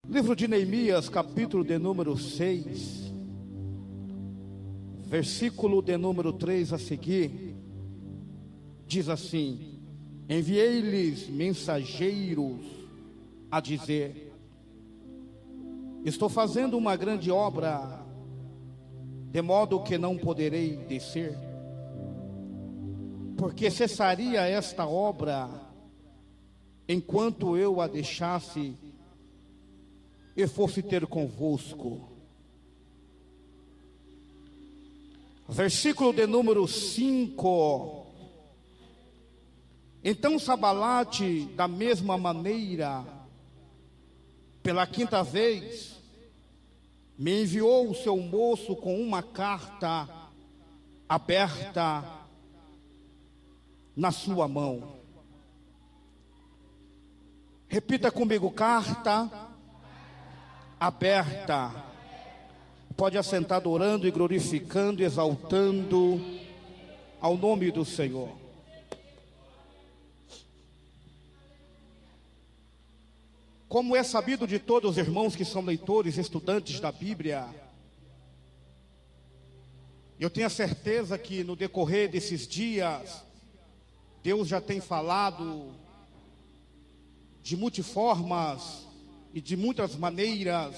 Livro de Neemias, capítulo de número 6, versículo de número 3 a seguir, diz assim: enviei-lhes mensageiros a dizer: estou fazendo uma grande obra, de modo que não poderei descer, porque cessaria esta obra enquanto eu a deixasse e fosse ter convosco. Versículo de número 5. Então Sanbalate, da mesma maneira, pela quinta vez, me enviou o seu moço com uma carta aberta na sua mão. Repita comigo: carta aberta. Pode assentar adorando e glorificando e exaltando ao nome do Senhor. Como é sabido de todos os irmãos que são leitores, estudantes da Bíblia, eu tenho a certeza que no decorrer desses dias, Deus já tem falado de multiformas e de muitas maneiras,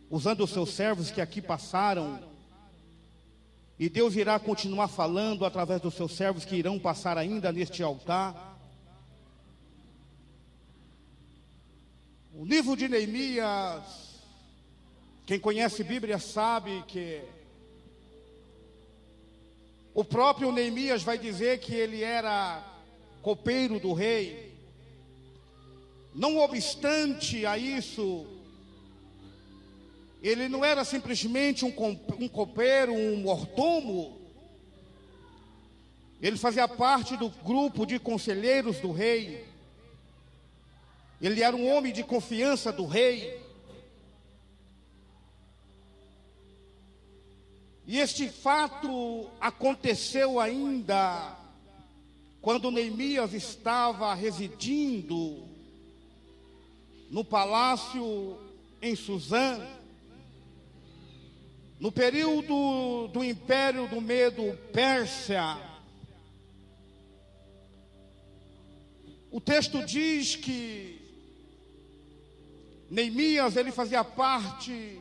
usando os seus servos que aqui passaram, e Deus irá continuar falando através dos seus servos que irão passar ainda neste altar. O livro de Neemias, quem conhece Bíblia sabe que o próprio Neemias vai dizer que ele era copeiro do rei. Não obstante a isso, ele não era simplesmente um copeiro, um mordomo. Ele fazia parte do grupo de conselheiros do rei. Ele era um homem de confiança do rei. E este fato aconteceu ainda quando Neemias estava residindo no palácio em Suzã, no período do Império do Medo-Pérsia. O texto diz que Neemias, ele fazia parte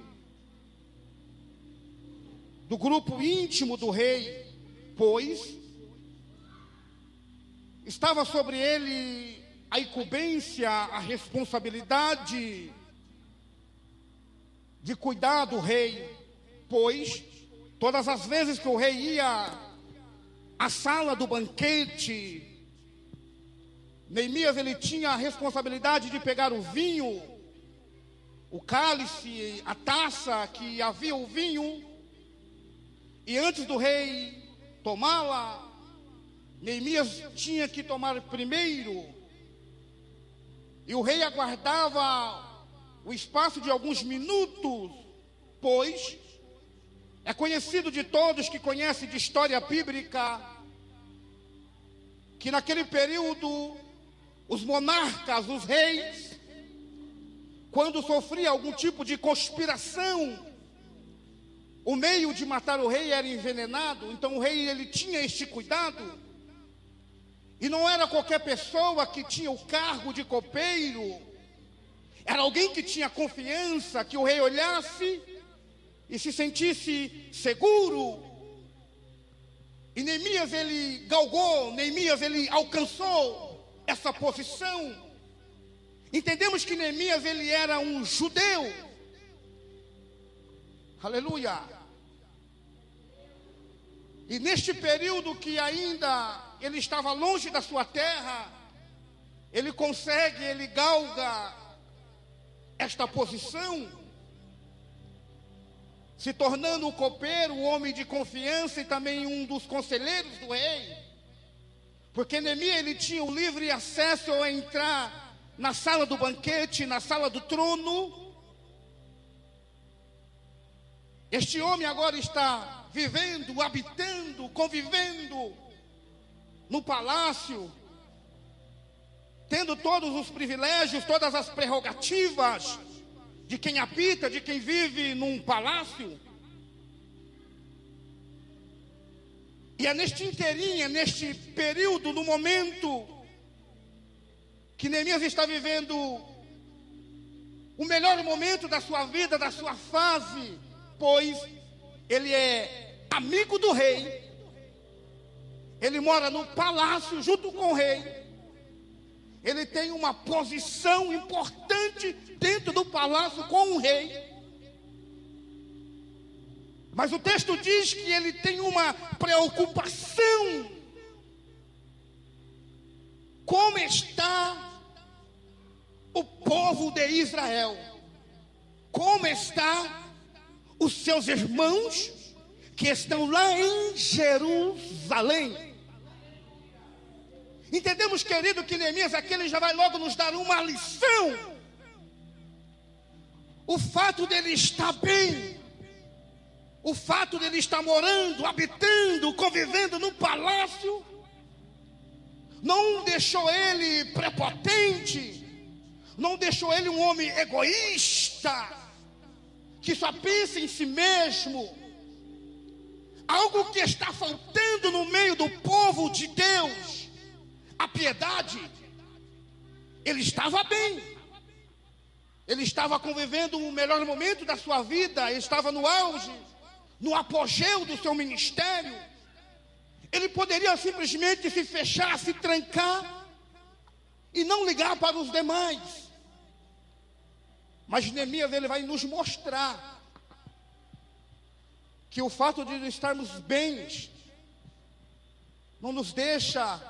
do grupo íntimo do rei, pois estava sobre ele a incumbência, a responsabilidade de cuidar do rei, pois todas as vezes que o rei ia à sala do banquete, Neemias, ele tinha a responsabilidade de pegar o vinho, o cálice, a taça que havia o vinho, e antes do rei tomá-la, Neemias tinha que tomar primeiro. E o rei aguardava o espaço de alguns minutos, pois é conhecido de todos que conhecem de história bíblica, que naquele período, os monarcas, os reis, quando sofria algum tipo de conspiração, o meio de matar o rei era envenenado. Então o rei, ele tinha este cuidado. E não era qualquer pessoa que tinha o cargo de copeiro. Era alguém que tinha confiança, que o rei olhasse e se sentisse seguro. E Neemias, ele galgou, Neemias, ele alcançou essa posição. Entendemos que Neemias, ele era um judeu. Aleluia. E neste período que ainda ele estava longe da sua terra, ele consegue, ele galga esta posição, se tornando o copeiro, o homem de confiança e também um dos conselheiros do rei. Porque Neemias, ele tinha o livre acesso a entrar na sala do banquete, na sala do trono. Este homem agora está vivendo, habitando, convivendo no palácio, tendo todos os privilégios, todas as prerrogativas, de quem habita, de quem vive num palácio. E é neste inteirinho, neste período, no momento que Neemias está vivendo o melhor momento da sua vida, da sua fase, pois ele é amigo do rei, ele mora no palácio junto com o rei, ele tem uma posição importante dentro do palácio com o rei. Mas o texto diz que ele tem uma preocupação. Como está o povo de Israel? Como está os seus irmãos que estão lá em Jerusalém? Entendemos, querido, que Neemias aqui ele já vai logo nos dar uma lição. O fato dele estar bem, o fato dele estar morando, habitando, convivendo no palácio, não deixou ele prepotente, não deixou ele um homem egoísta, que só pensa em si mesmo. Algo que está faltando no meio do povo de Deus, a piedade. Ele estava bem, ele estava convivendo o melhor momento da sua vida, ele estava no auge, no apogeu do seu ministério. Ele poderia simplesmente se fechar, se trancar e não ligar para os demais. Mas Neemias ele vai nos mostrar que o fato de estarmos bens não nos deixa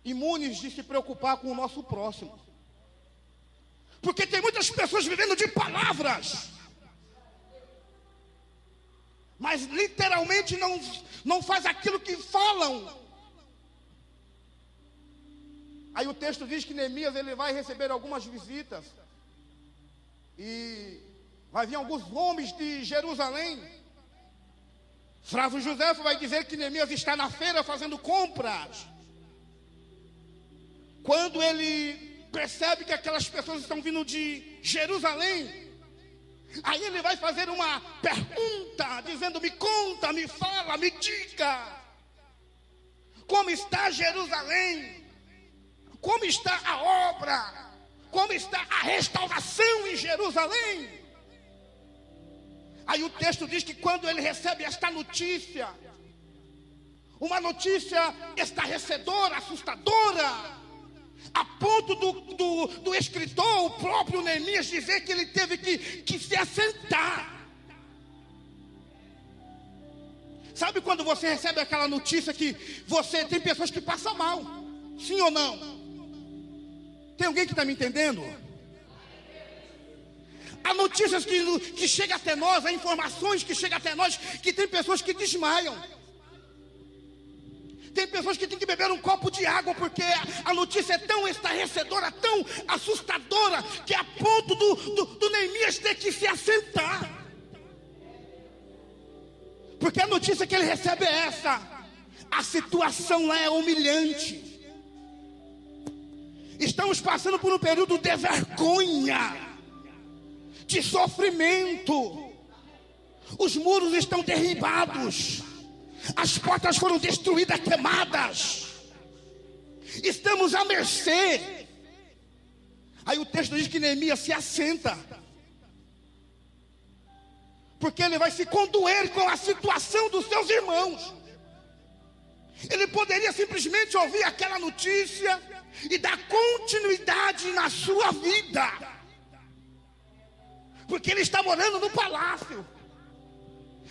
imunes de se preocupar com o nosso próximo. Porque tem muitas pessoas vivendo de palavras, mas literalmente não faz aquilo que falam. Aí o texto diz que Neemias ele vai receber algumas visitas. E vai vir alguns homens de Jerusalém. Flávio José vai dizer que Neemias está na feira fazendo compras. Quando ele percebe que aquelas pessoas estão vindo de Jerusalém, aí ele vai fazer uma pergunta, dizendo: me conta, me fala, me diga, como está Jerusalém? Como está a obra? Como está a restauração em Jerusalém? Aí o texto diz que quando ele recebe esta notícia, uma notícia estarrecedora, assustadora, a ponto do escritor, o próprio Neemias, dizer que ele teve que se assentar. Sabe quando você recebe aquela notícia que você tem pessoas que passam mal? Sim ou não? Tem alguém que está me entendendo? Há notícias que chegam até nós, há informações que chegam até nós, que tem pessoas que desmaiam. Tem pessoas que têm que beber um copo de água, porque a notícia é tão estarrecedora, tão assustadora, que é a ponto do Neemias ter que se assentar. Porque a notícia que ele recebe é essa: a situação lá é humilhante. Estamos passando por um período de vergonha, de sofrimento. Os muros estão derribados, as portas foram destruídas, queimadas. Estamos à mercê. Aí o texto diz que Neemias se assenta, porque ele vai se condoer com a situação dos seus irmãos. Ele poderia simplesmente ouvir aquela notícia e dar continuidade na sua vida, porque ele está morando no palácio.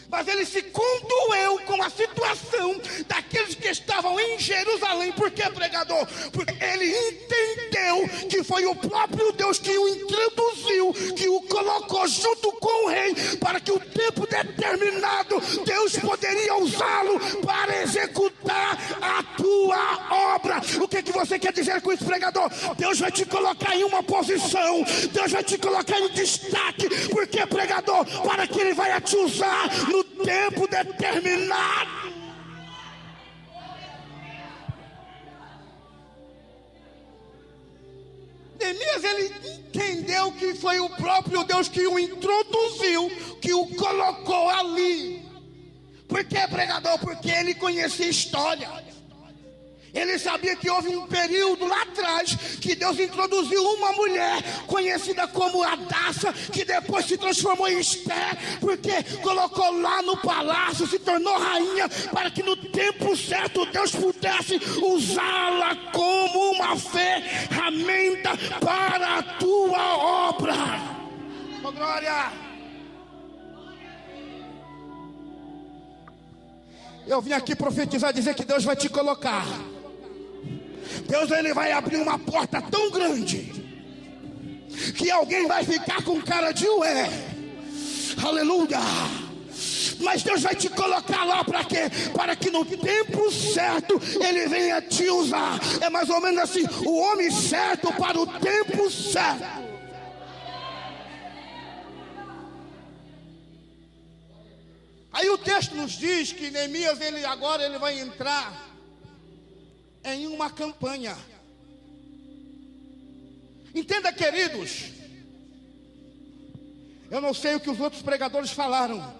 Mas ele se condoeu com a situação daqueles que estavam em Jerusalém. Por que, pregador? Porque ele entendeu que foi o próprio Deus que o introduziu, que o colocou junto com o rei, para que o tempo determinado Deus poderia usá-lo para executar a tua obra. O que você quer dizer com isso, pregador? Deus vai te colocar em uma posição, Deus vai te colocar em destaque. Por que, pregador? Para que ele vai te usar no tempo determinado. Neemias, ele entendeu que foi o próprio Deus que o introduziu, que o colocou ali. Por que, pregador? Porque ele conhecia história. Ele sabia que houve um período lá atrás que Deus introduziu uma mulher conhecida como Hadassah, que depois se transformou em Esther, porque colocou lá no palácio, se tornou rainha, para que no tempo certo Deus pudesse usá-la como uma ferramenta para a tua obra. Oh, glória! Eu vim aqui profetizar, dizer que Deus vai te colocar. Deus, ele vai abrir uma porta tão grande que alguém vai ficar com cara de ué. Aleluia. Mas Deus vai te colocar lá para quê? Para que no tempo certo ele venha te usar. É mais ou menos assim, o homem certo para o tempo certo. Aí o texto nos diz que Neemias, agora ele vai entrar em uma campanha. Entenda, queridos, eu não sei o que os outros pregadores falaram,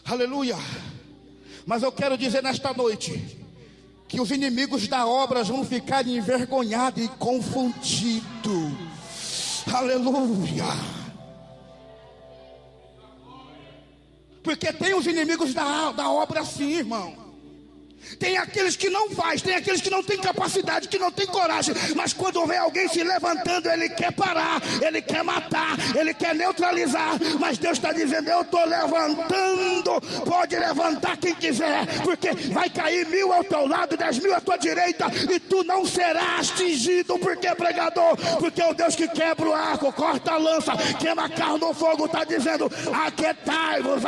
aleluia, mas eu quero dizer nesta noite que os inimigos da obra vão ficar envergonhados e confundidos, aleluia, porque tem os inimigos da obra sim, irmão. Tem aqueles que não faz, tem aqueles que não tem capacidade, que não tem coragem, mas quando vê alguém se levantando, ele quer parar, ele quer matar, ele quer neutralizar. Mas Deus está dizendo, eu estou levantando. Pode levantar quem quiser, porque vai cair 1000 ao teu lado, 10.000 à tua direita, e tu não serás atingido. Por que, pregador? Porque o Deus que quebra o arco, corta a lança, queima carro no fogo, está dizendo, aquietai-vos,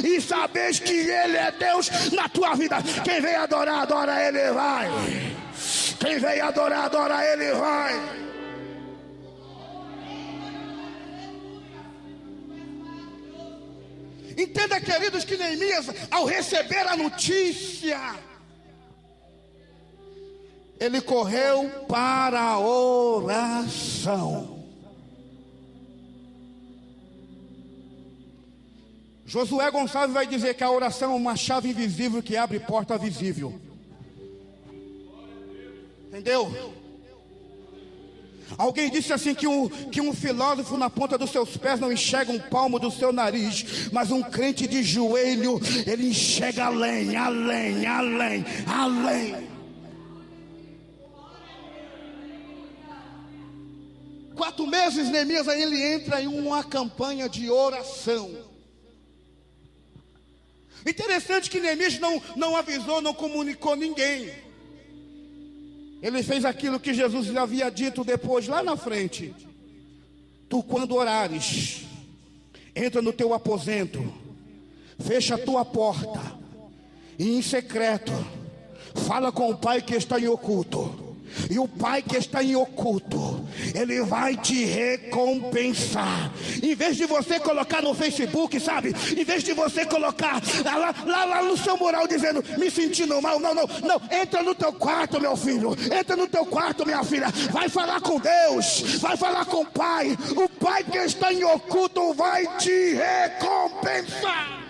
e sabeis que Ele é Deus na tua vida. Quem vem adorar, adora Ele, vai. Quem vem adorar, adora Ele, vai. Entenda, queridos, que Neemias, ao receber a notícia, ele correu para a oração. Josué Gonçalves vai dizer que a oração é uma chave invisível que abre porta visível. Entendeu? Alguém disse assim que um filósofo na ponta dos seus pés não enxerga um palmo do seu nariz, mas um crente de joelho, ele enxerga além. 4 meses, Neemias, aí ele entra em uma campanha de oração. Interessante que Neemias não avisou, não comunicou ninguém. Ele fez aquilo que Jesus lhe havia dito depois, lá na frente. Tu, quando orares, entra no teu aposento, fecha a tua porta, e em secreto, fala com o Pai que está em oculto. E o Pai que está em oculto, Ele vai te recompensar. Em vez de você colocar no Facebook, sabe? Em vez de você colocar lá no seu mural dizendo, me sentindo mal, não. Entra no teu quarto, meu filho. Entra no teu quarto, minha filha. Vai falar com Deus, vai falar com o Pai. O Pai que está em oculto vai te recompensar.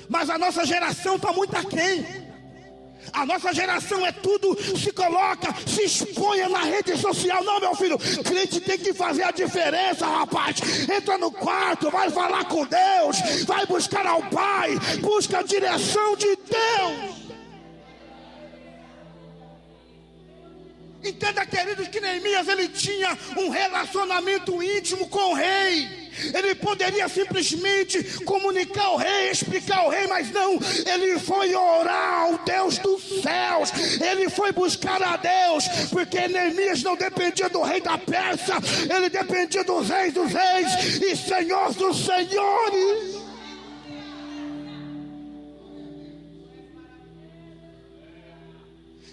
Mas a nossa geração está muito aquém. A nossa geração é tudo, se coloca, se exponha na rede social. Não, meu filho, crente tem que fazer a diferença, rapaz. Entra no quarto, vai falar com Deus, vai buscar ao Pai, busca a direção de Deus. Entenda, queridos, que Neemias, ele tinha um relacionamento íntimo com o rei. Ele poderia simplesmente comunicar ao rei, explicar ao rei, mas não, ele foi orar ao Deus dos céus, ele foi buscar a Deus, porque Neemias não dependia do rei da Pérsia, ele dependia dos reis e senhores dos senhores.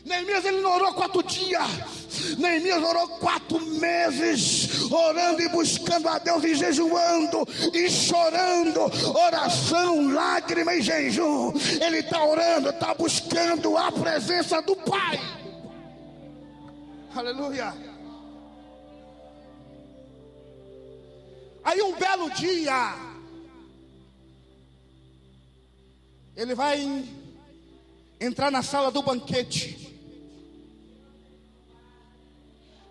Neemias, ele não orou 4 dias, Neemias orou 4 meses, orando e buscando a Deus, e jejuando e chorando, oração, lágrima e jejum. Ele está orando, está buscando a presença do Pai. Aleluia. Aí um belo dia, ele vai entrar na sala do banquete.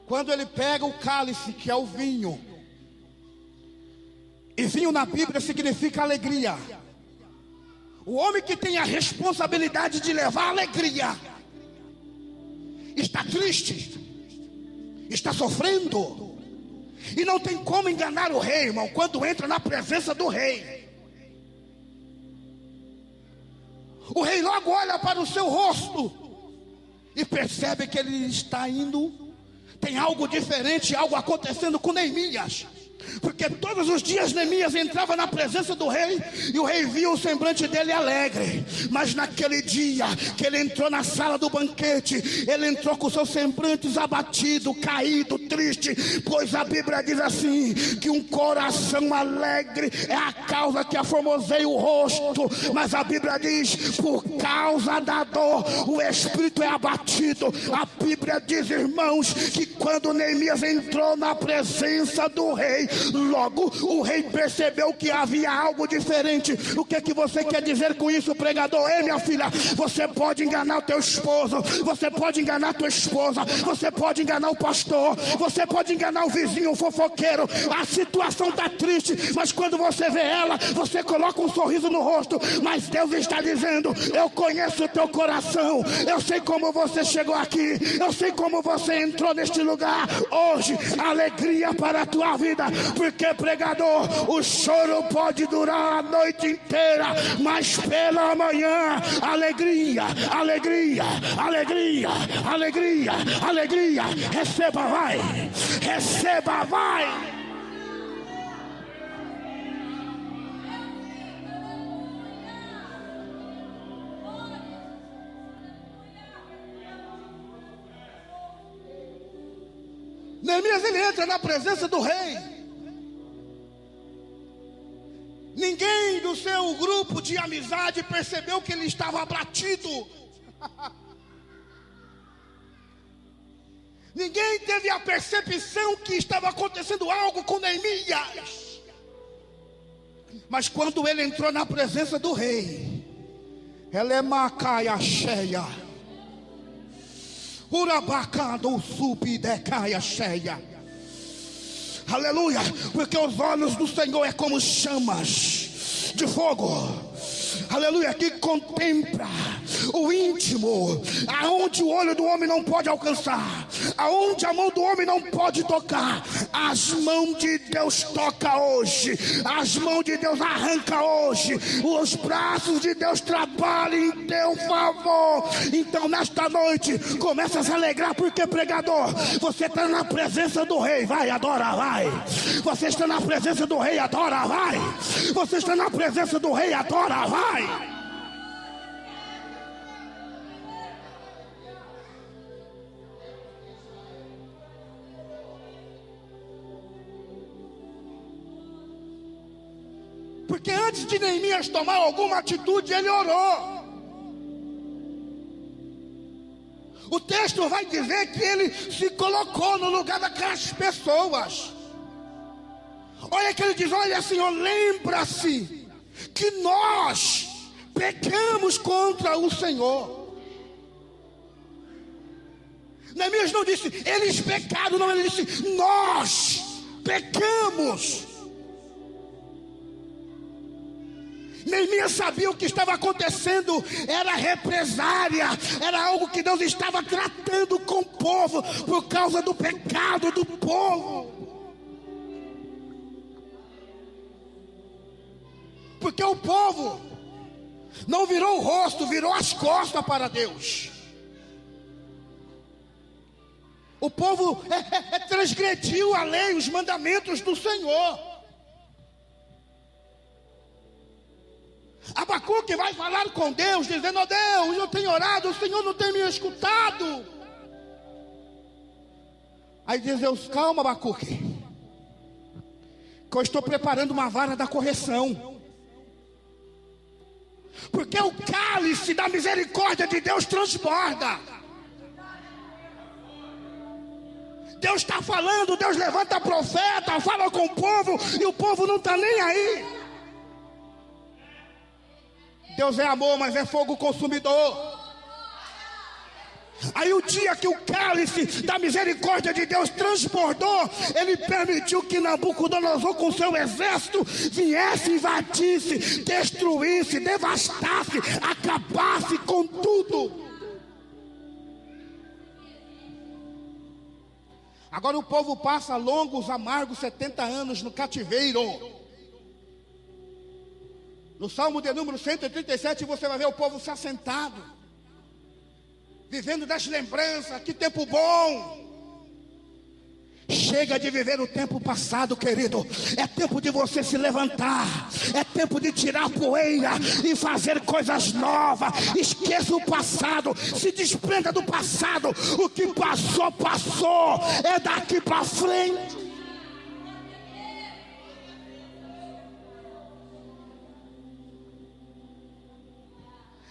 Quando ele pega o cálice, que é o vinho, e vinho na Bíblia significa alegria. O homem que tem a responsabilidade de levar alegria está triste, está sofrendo, e não tem como enganar o rei, irmão, quando entra na presença do rei. O rei logo olha para o seu rosto e percebe que ele está indo, tem algo diferente, algo acontecendo com Neemias. Porque todos os dias Neemias entrava na presença do rei e o rei via o semblante dele alegre. Mas naquele dia que ele entrou na sala do banquete, ele entrou com seus semblantes abatido, caído, triste. Pois a Bíblia diz assim, que um coração alegre é a causa que aformoseia o rosto. Mas a Bíblia diz, por causa da dor, o espírito é abatido. A Bíblia diz, irmãos, que quando Neemias entrou na presença do rei, logo o rei percebeu que havia algo diferente. O que é que você quer dizer com isso, pregador? Ei, minha filha, você pode enganar o teu esposo, você pode enganar a tua esposa, você pode enganar o pastor, você pode enganar o vizinho, o fofoqueiro. A situação está triste, mas quando você vê ela, você coloca um sorriso no rosto. Mas Deus está dizendo, eu conheço o teu coração, eu sei como você chegou aqui, eu sei como você entrou neste lugar. Hoje, alegria para a tua vida. Porque, pregador, o choro pode durar a noite inteira, mas pela manhã, alegria, alegria, alegria, alegria, alegria. Receba, vai, receba, vai. Neemias, ele entra na presença do rei. Ninguém do seu grupo de amizade percebeu que ele estava abatido. Ninguém teve a percepção que estava acontecendo algo com Neemias. Mas quando ele entrou na presença do rei, ela é macaia cheia. Urabacado subidecaia cheia. Aleluia, porque os olhos do Senhor é como chamas de fogo. Aleluia, que contempla o íntimo, aonde o olho do homem não pode alcançar, aonde a mão do homem não pode tocar. As mãos de Deus toca hoje, as mãos de Deus arranca hoje, os braços de Deus trabalham em teu favor. Então nesta noite começa a se alegrar, porque, pregador, você está na presença do rei, vai, adora, vai. Você está na presença do rei, adora, vai. Você está na presença do rei, adora, vai. Porque antes de Neemias tomar alguma atitude, ele orou. O texto vai dizer que ele se colocou no lugar daquelas pessoas. Olha que ele diz, olha, Senhor, lembra-se que nós pecamos contra o Senhor. Neemias não disse, eles pecaram, não, ele disse, nós pecamos. Neemias sabia o que estava acontecendo, era represária, era algo que Deus estava tratando com o povo, por causa do pecado do povo. Porque o povo não virou o rosto, virou as costas para Deus. O povo transgrediu a lei, os mandamentos do Senhor. Abacuque vai falar com Deus, dizendo, oh Deus, eu tenho orado, o Senhor não tem me escutado. Aí diz Deus, calma, Abacuque, que eu estou preparando uma vara da correção. Porque o cálice da misericórdia de Deus transborda. Deus está falando, Deus levanta profeta, fala com o povo, e o povo não está nem aí. Deus é amor, mas é fogo consumidor. Aí o dia que o cálice da misericórdia de Deus transbordou, ele permitiu que Nabucodonosor com seu exército viesse, invadisse, destruísse, devastasse, acabasse com tudo. Agora o povo passa longos, amargos 70 anos no cativeiro. No Salmo de número 137 você vai ver o povo se assentado, vivendo das lembranças. Que tempo bom! Chega de viver o tempo passado, querido. É tempo de você se levantar. É tempo de tirar poeira e fazer coisas novas. Esqueça o passado, se desprenda do passado. O que passou, passou. É daqui para frente.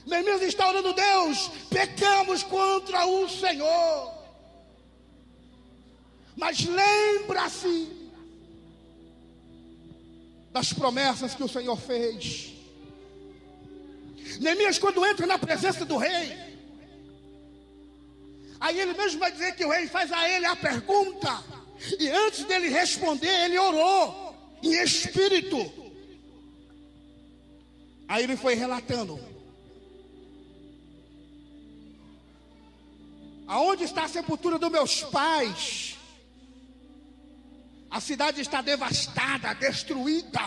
Neemias está orando: Deus, pecamos contra o Senhor, mas lembra-se das promessas que o Senhor fez. Neemias, quando entra na presença do rei, aí ele mesmo vai dizer que o rei faz a ele a pergunta, e antes dele responder, ele orou em espírito. Aí ele foi relatando: aonde está a sepultura dos meus pais? A cidade está devastada, destruída.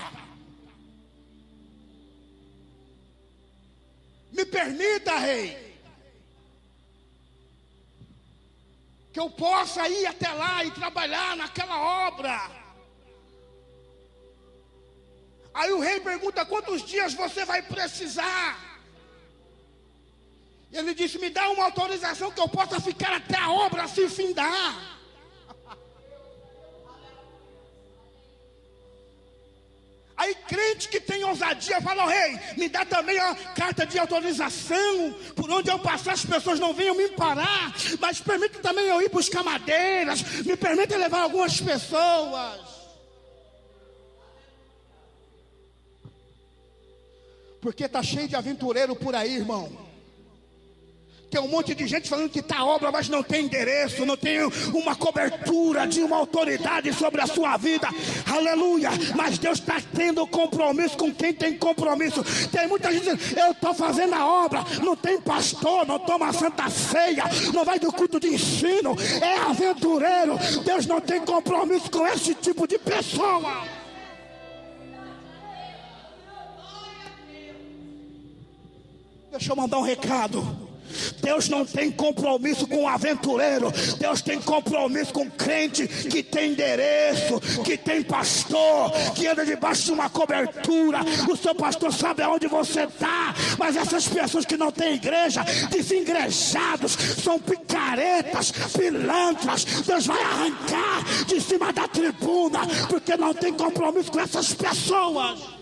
Me permita, rei, que eu possa ir até lá e trabalhar naquela obra. Aí o rei pergunta: quantos dias você vai precisar? Ele disse: me dá uma autorização que eu possa ficar até a obra se findar. Aí crente que tem ousadia fala: oh, rei, me dá também a carta de autorização, por onde eu passar as pessoas não venham me parar, mas permita também eu ir buscar madeiras, me permita levar algumas pessoas. Porque está cheio de aventureiro por aí, irmão. Tem um monte de gente falando que está obra, mas não tem endereço, não tem uma cobertura de uma autoridade sobre a sua vida. Aleluia! Mas Deus está tendo compromisso com quem tem compromisso. Tem muita gente dizendo: eu estou fazendo a obra, não tem pastor, não toma santa ceia, não vai do culto de ensino, é aventureiro. Deus não tem compromisso com esse tipo de pessoa. Deixa eu mandar um recado. Deus não tem compromisso com o aventureiro. Deus tem compromisso com crente que tem endereço, que tem pastor, que anda debaixo de uma cobertura. O seu pastor sabe aonde você está. Mas essas pessoas que não têm igreja, desengrejados, são picaretas, pilantras. Deus vai arrancar de cima da tribuna, porque não tem compromisso com essas pessoas.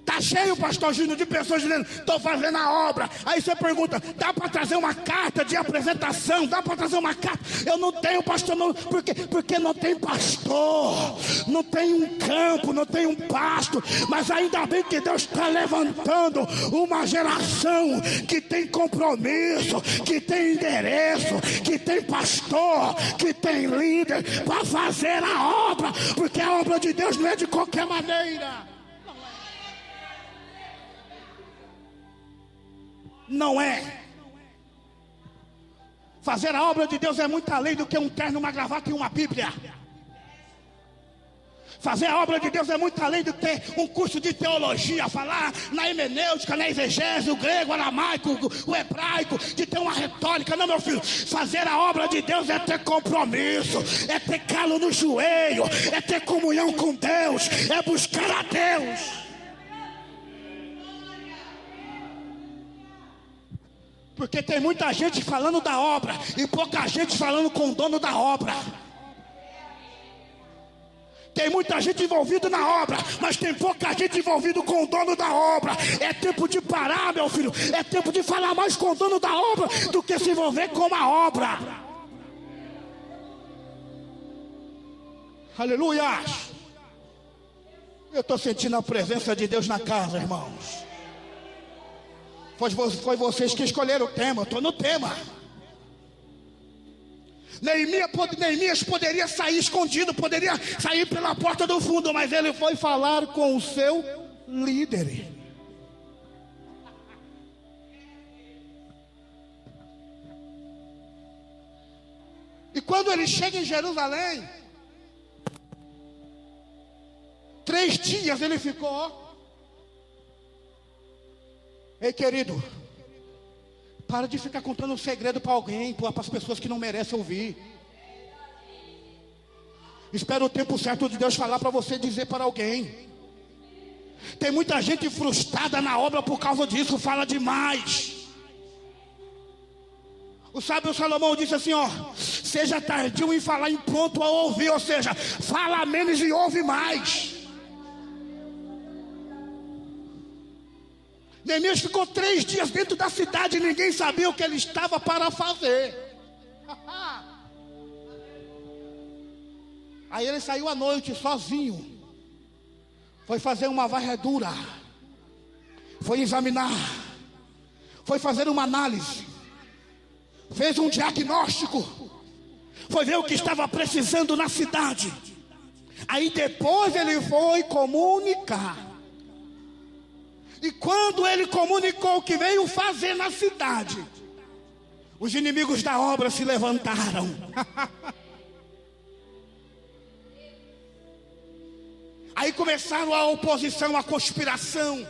Está cheio, pastor Júnior, de pessoas dizendo: estou fazendo a obra. Aí você pergunta: dá para trazer uma carta de apresentação? Dá para trazer uma carta? Eu não tenho, pastor, não. Porque não tem pastor, não tem um campo, não tem um pasto. Mas ainda bem que Deus está levantando uma geração que tem compromisso, que tem endereço, que tem pastor, que tem líder para fazer a obra. Porque a obra de Deus não é de qualquer maneira. Não é. Fazer a obra de Deus é muito além do que um terno, uma gravata e uma Bíblia. Fazer a obra de Deus é muito além do que ter um curso de teologia, falar na hemenêutica, na exegese, o grego, o aramaico, o hebraico, de ter uma retórica. Não, meu filho, fazer a obra de Deus é ter compromisso, é ter calo no joelho, é ter comunhão com Deus, é buscar a Deus. Porque tem muita gente falando da obra e pouca gente falando com o dono da obra. Tem muita gente envolvida na obra, mas tem pouca gente envolvida com o dono da obra. É tempo de parar, meu filho. É tempo de falar mais com o dono da obra do que se envolver com a obra. Aleluia. Eu estou sentindo a presença de Deus na casa, irmãos. Foi vocês que escolheram o tema. Eu estou no tema. Neemias poderia sair escondido, poderia sair pela porta do fundo, mas ele foi falar com o seu líder. E quando ele chega em Jerusalém, 3 dias ele ficou. Ei, querido, para de ficar contando um segredo para alguém, para as pessoas que não merecem ouvir. Espera o tempo certo de Deus falar para você dizer para alguém. Tem muita gente frustrada na obra por causa disso, fala demais. O sábio Salomão disse assim, ó: seja tardio em falar e pronto a ouvir, ou seja, fala menos e ouve mais. Neemias ficou 3 dias dentro da cidade e ninguém sabia o que ele estava para fazer. Aí ele saiu à noite sozinho, foi fazer uma varredura, foi examinar, foi fazer uma análise, fez um diagnóstico, foi ver o que estava precisando na cidade. Aí depois ele foi comunicar. E quando ele comunicou o que veio fazer na cidade, os inimigos da obra se levantaram. Aí começaram a oposição, a conspiração.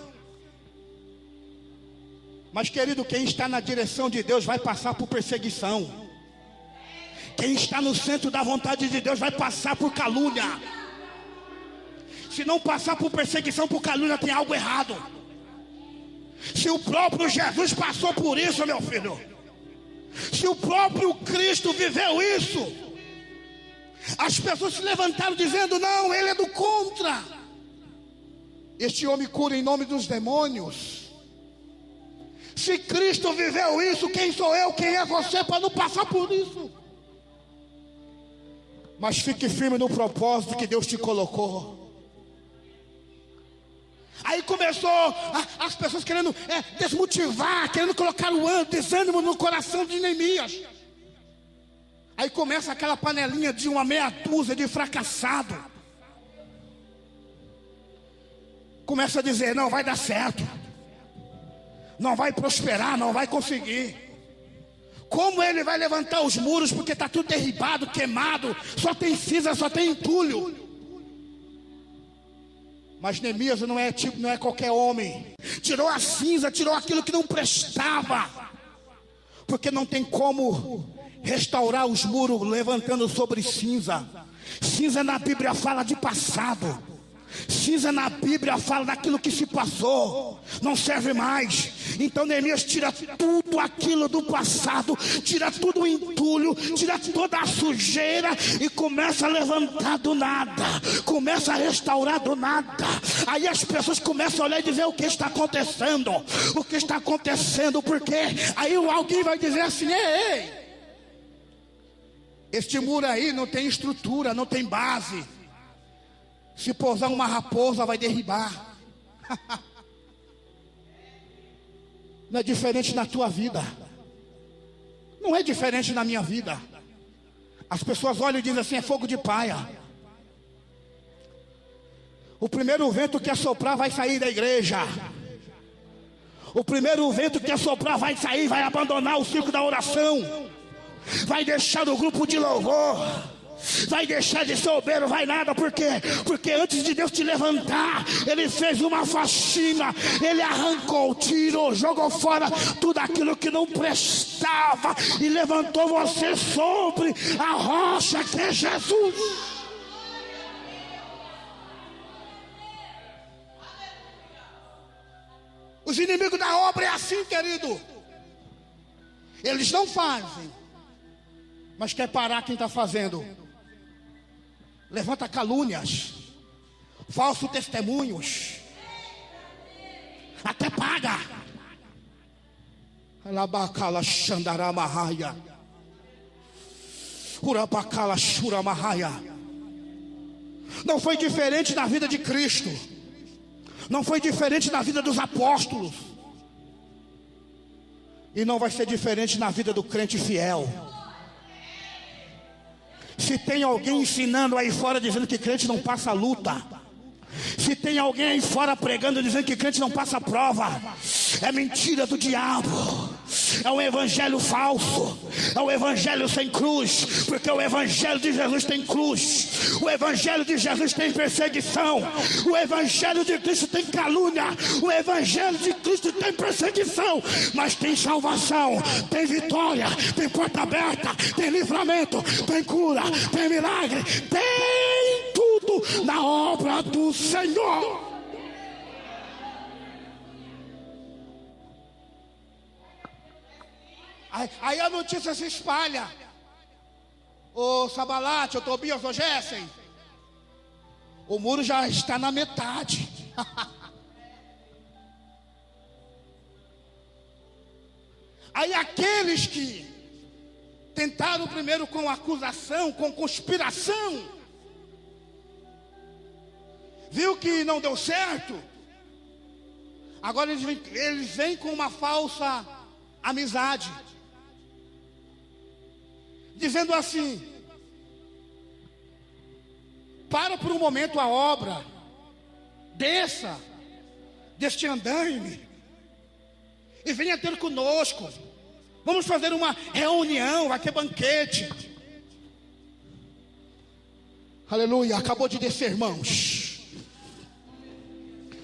Mas, querido, quem está na direção de Deus vai passar por perseguição. Quem está no centro da vontade de Deus vai passar por calúnia. Se não passar por perseguição, por calúnia, tem algo errado. Se o próprio Jesus passou por isso, meu filho, se o próprio Cristo viveu isso, as pessoas se levantaram dizendo: não, ele é do contra. Este homem cura em nome dos demônios. Se Cristo viveu isso, quem sou eu, quem é você para não passar por isso? Mas fique firme no propósito que Deus te colocou. Aí começou as pessoas querendo desmotivar, querendo colocar o desânimo no coração de Neemias. Aí começa aquela panelinha de uma meia dúzia de fracassado. Começa a dizer: não vai dar certo, não vai prosperar, não vai conseguir. Como ele vai levantar os muros, porque está tudo derribado, queimado, só tem cinza, só tem entulho. Mas Neemias não é qualquer homem. Tirou a cinza, tirou aquilo que não prestava. Porque não tem como restaurar os muros levantando sobre cinza. Cinza na Bíblia fala de passado. Cinza na Bíblia fala daquilo que se passou, não serve mais. Então Neemias tira tudo aquilo do passado, tira tudo o entulho, tira toda a sujeira e começa a levantar do nada, começa a restaurar do nada. Aí as pessoas começam a olhar e dizer: o que está acontecendo? O que está acontecendo? Porque aí alguém vai dizer assim: ei, este muro aí não tem estrutura, não tem base. Se pousar uma raposa vai derribar. Não é diferente na tua vida. Não é diferente na minha vida. As pessoas olham e dizem assim: é fogo de palha. O primeiro vento que assoprar vai sair da igreja. O primeiro vento que assoprar vai sair, vai abandonar o circo da oração, vai deixar o grupo de louvor, vai deixar de ser obreiro, vai nada. Por quê? Porque antes de Deus te levantar, Ele fez uma faxina. Ele arrancou, tirou, jogou fora tudo aquilo que não prestava e levantou você sobre a rocha que é Jesus. Os inimigos da obra é assim, querido. Eles não fazem, mas quer parar quem está fazendo. Levanta calúnias, falsos testemunhos, até paga. Alabacala xandaramahaya, urabacala xuramahaya. Não foi diferente na vida de Cristo, não foi diferente na vida dos apóstolos, e não vai ser diferente na vida do crente fiel. Se tem alguém ensinando aí fora dizendo que crente não passa luta, se tem alguém aí fora pregando dizendo que crente não passa prova, é mentira do diabo. É um evangelho falso, é um evangelho sem cruz, porque o evangelho de Jesus tem cruz, o evangelho de Jesus tem perseguição, o evangelho de Cristo tem calúnia, o evangelho de Cristo tem perseguição, mas tem salvação, tem vitória, tem porta aberta, tem livramento, tem cura, tem milagre, tem tudo na obra do Senhor. Aí a notícia se espalha. Ô Sabalate, ô Tobias, ô Gessen, o muro já está na metade. Aí aqueles que tentaram primeiro com acusação, com conspiração, viu que não deu certo, agora eles vêm com uma falsa amizade, dizendo assim: para por um momento a obra, desça deste andaime e venha ter conosco, vamos fazer uma reunião, vai ter banquete. Aleluia, acabou de descer, irmãos.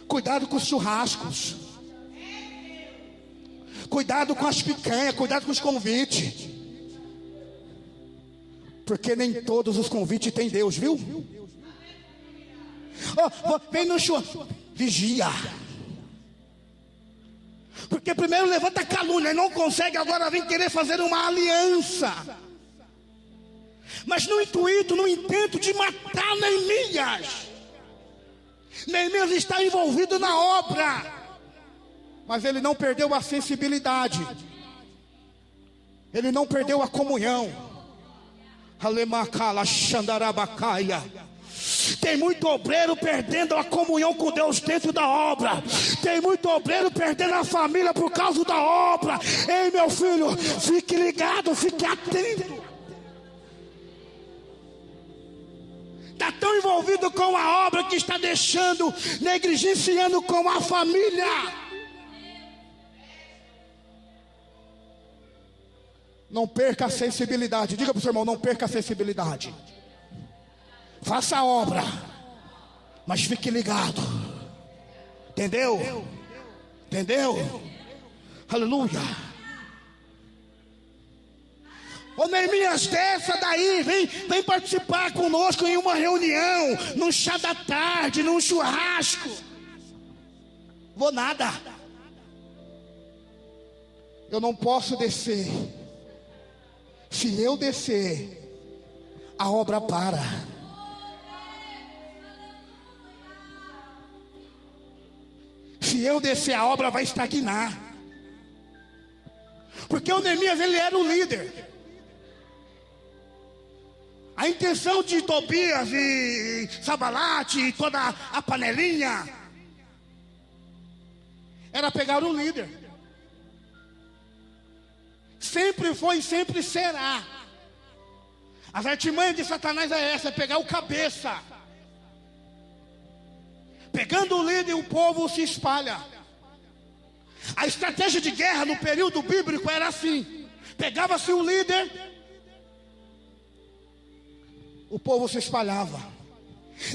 Cuidado com os churrascos, cuidado com as picanhas, cuidado com os convites, porque nem todos os convites tem Deus, viu? Vem no churrasco, vigia, porque primeiro levanta calúnia e não consegue, agora vem querer fazer uma aliança, mas no intuito, no intento de matar Neemias. Neemias está envolvido na obra, mas ele não perdeu a sensibilidade, ele não perdeu a comunhão. Alemacala xandarabacaia. Tem muito obreiro perdendo a comunhão com Deus dentro da obra. Tem muito obreiro perdendo a família por causa da obra. Ei, meu filho, fique ligado, fique atento. Está tão envolvido com a obra que está deixando, negligenciando com a família. Não perca a sensibilidade. Diga para o seu irmão: não perca a sensibilidade. Faça a obra, mas fique ligado. Entendeu? Entendeu? Aleluia. Ô Neemias, desça daí, vem participar conosco em uma reunião, num chá da tarde, num churrasco. Vou nada. Eu não posso descer. Se eu descer, a obra para. Se eu descer, a obra vai estagnar. Porque o Neemias, ele era o líder. A intenção de Tobias e Sabalate e toda a panelinha era pegar o líder. Sempre foi e sempre será. As artimanhas de Satanás é essa: é pegar o cabeça. Pegando o líder, o povo se espalha. A estratégia de guerra no período bíblico era assim: pegava-se o líder, o povo se espalhava.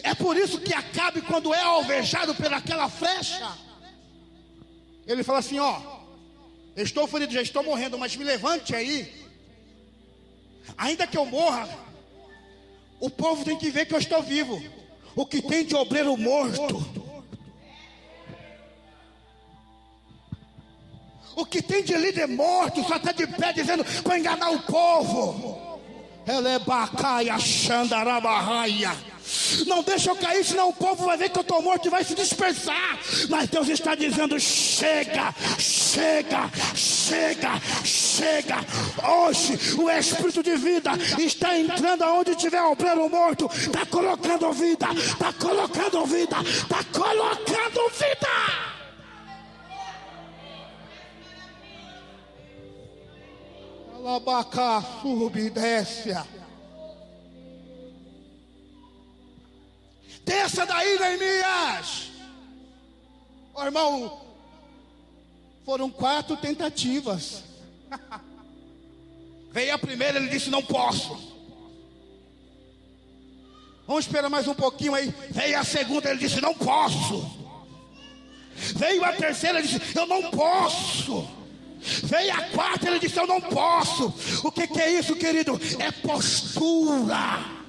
É por isso que Acabe, quando é alvejado pelaquela flecha, ele fala assim: ó, eu estou ferido, já estou morrendo, mas me levante aí. Ainda que eu morra, o povo tem que ver que eu estou vivo. O que tem de obreiro morto, o que tem de líder morto, só está de pé dizendo para enganar o povo. Elebacaia xandarabahaya. Não deixa eu cair, senão o povo vai ver que eu estou morto e vai se dispersar. Mas Deus está dizendo: chega, chega, chega, chega. Hoje o Espírito de vida está entrando aonde tiver obreiro morto. Está colocando vida, está colocando vida, está colocando vida. Alabacá, subdécia. Desça daí, Neemias. Ó, irmão, foram 4 tentativas. Veio a primeira, ele disse: não posso. Vamos esperar mais um pouquinho aí. Veio a segunda, ele disse: não posso. Veio a terceira, ele disse: eu não posso. Veio a quarta, ele disse: eu não posso. O que é isso, querido? É postura.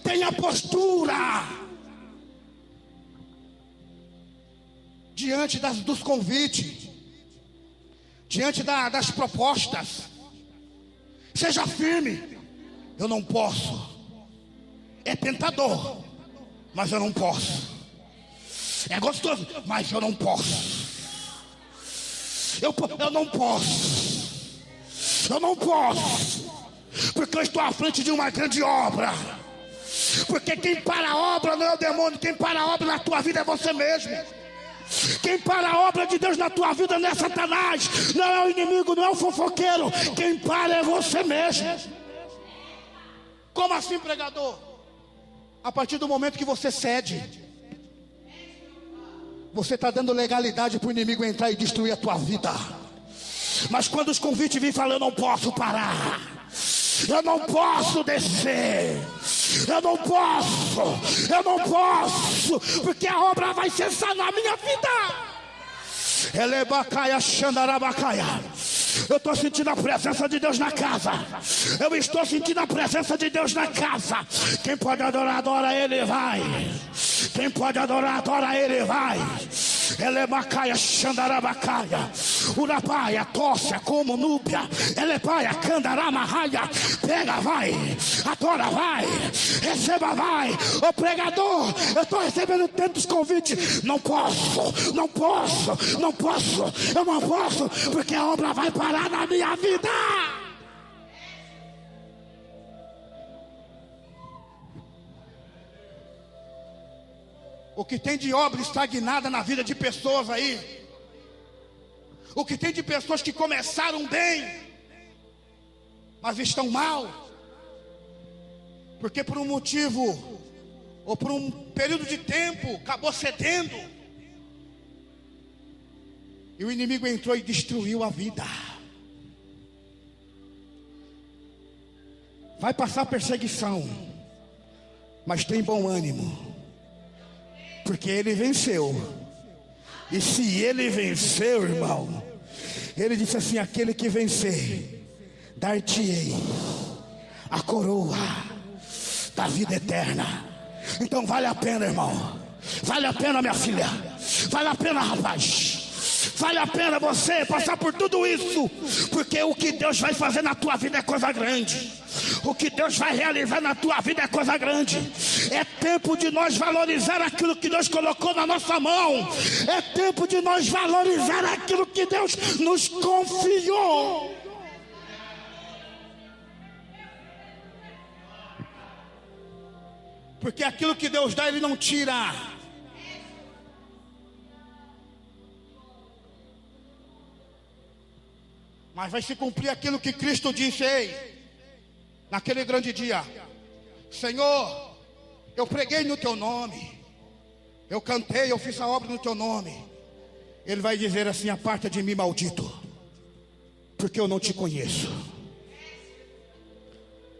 Tenha postura diante dos convites, diante das propostas. Seja firme. Eu não posso. É tentador, mas eu não posso. É gostoso, mas eu não posso. Eu não posso. Eu não posso. Porque eu estou à frente de uma grande obra. Porque quem para a obra não é o demônio. Quem para a obra na tua vida é você mesmo. Quem para a obra de Deus na tua vida não é Satanás, não é o inimigo, não é o fofoqueiro. Quem para é você mesmo. Como assim, pregador? A partir do momento que você cede, você está dando legalidade para o inimigo entrar e destruir a tua vida. Mas quando os convites vêm falando: eu não posso parar, eu não posso descer, eu não posso, eu não posso, porque a obra vai cessar na minha vida. Elebacaia, xandarabacaia. Eu estou sentindo a presença de Deus na casa. Eu estou sentindo a presença de Deus na casa. Quem pode adorar, adora Ele, vai. Quem pode adorar, adora Ele, vai. Elebacaia, xandarabacaia. Urapaia, tócia, como núbia. Elepaia, candaramahaia. Pega, vai. Adora, vai. Receba, vai. Ô pregador, eu estou recebendo tantos convites. Não posso, não posso, não posso. Eu não posso, porque a obra vai parar na minha vida. O que tem de obra estagnada na vida de pessoas aí, o que tem de pessoas que começaram bem, mas estão mal, porque por um motivo, ou por um período de tempo, acabou cedendo, e o inimigo entrou e destruiu a vida. Vai passar perseguição, mas tem bom ânimo, porque ele venceu. E se ele venceu, irmão, ele disse assim: aquele que vencer, dar-te-ei a coroa da vida eterna. Então vale a pena, irmão. Vale a pena, minha filha. Vale a pena, rapaz. Vale a pena você passar por tudo isso, porque o que Deus vai fazer na tua vida é coisa grande. O que Deus vai realizar na tua vida é coisa grande. É tempo de nós valorizar aquilo que Deus colocou na nossa mão. É tempo de nós valorizar aquilo que Deus nos confiou. Porque aquilo que Deus dá, Ele não tira. Mas vai se cumprir aquilo que Cristo disse: ei, naquele grande dia: Senhor, eu preguei no teu nome, eu cantei, eu fiz a obra no teu nome. Ele vai dizer assim: aparta de mim, maldito, porque eu não te conheço.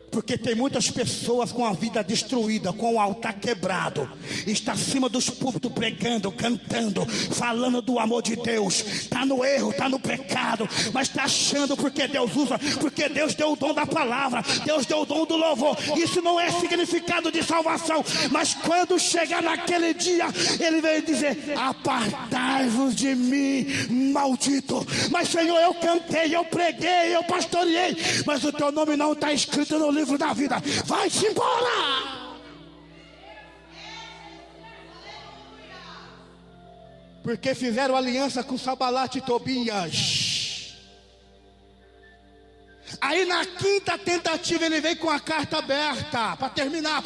Porque tem muitas pessoas com a vida destruída, com o altar quebrado, está acima dos púlpitos pregando, cantando, falando do amor de Deus, está no erro, está no pecado, mas está achando porque Deus usa, porque Deus deu o dom da palavra, Deus deu o dom do louvor. Isso não é significado de salvação, mas quando chegar naquele dia, Ele veio dizer: apartai-vos de mim, maldito. Mas Senhor, eu cantei, eu preguei, eu pastoreei, mas o teu nome não está escrito no livro da vida. Vai-se embora. Porque fizeram aliança com Sanbalate e Tobias. Aí na quinta tentativa ele veio com a carta aberta. Para terminar.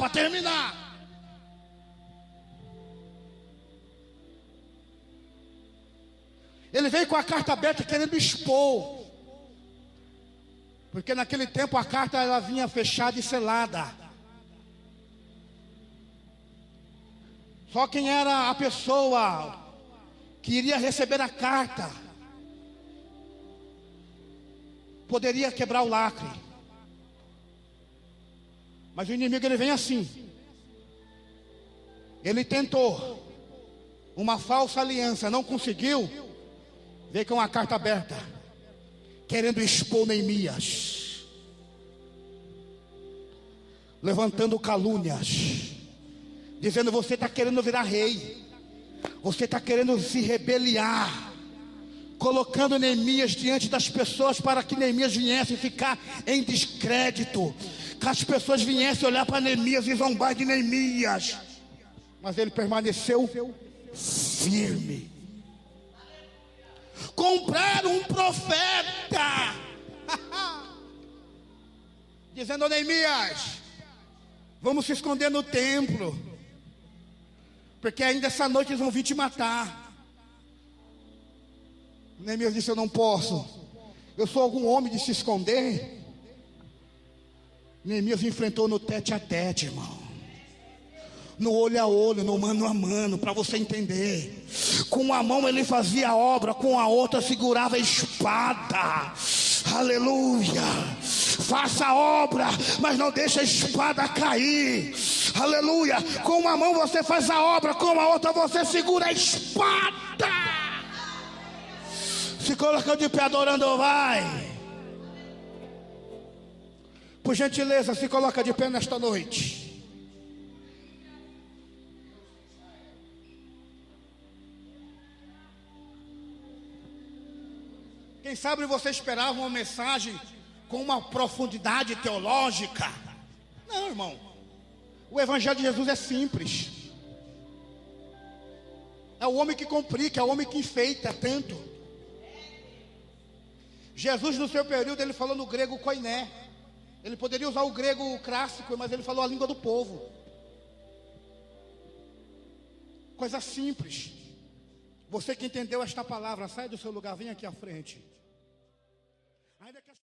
Ele veio com a carta aberta querendo expor. Porque naquele tempo a carta ela vinha fechada e selada. Só quem era a pessoa que iria receber a carta poderia quebrar o lacre. Mas o inimigo ele vem assim. Ele tentou uma falsa aliança, não conseguiu. Veio com uma carta aberta, querendo expor Neemias, levantando calúnias, dizendo: você está querendo virar rei, você está querendo se rebeliar, colocando Neemias diante das pessoas para que Neemias viesse ficar em descrédito, que as pessoas viessem olhar para Neemias e zombar de Neemias. Mas ele permaneceu firme. Compraram um profeta dizendo: Neemias, vamos se esconder no templo, porque ainda essa noite eles vão vir te matar. Neemias disse: eu não posso, eu sou algum homem de se esconder. Neemias enfrentou no tete a tete, irmão, no olho a olho, no mano a mano, para você entender. Com uma mão ele fazia a obra, com a outra segurava a espada. Aleluia. Faça a obra, mas não deixe a espada cair. Aleluia. Com uma mão você faz a obra, com a outra você segura a espada. Se coloca de pé adorando, vai. Por gentileza, se coloca de pé nesta noite. Quem sabe você esperava uma mensagem com uma profundidade teológica. Não, irmão. O evangelho de Jesus é simples. É o homem que complica, é o homem que enfeita tanto. Jesus no seu período ele falou no grego koiné. Ele poderia usar o grego clássico, mas ele falou a língua do povo. Coisa simples. Você que entendeu esta palavra, sai do seu lugar, vem aqui à frente. Ainda que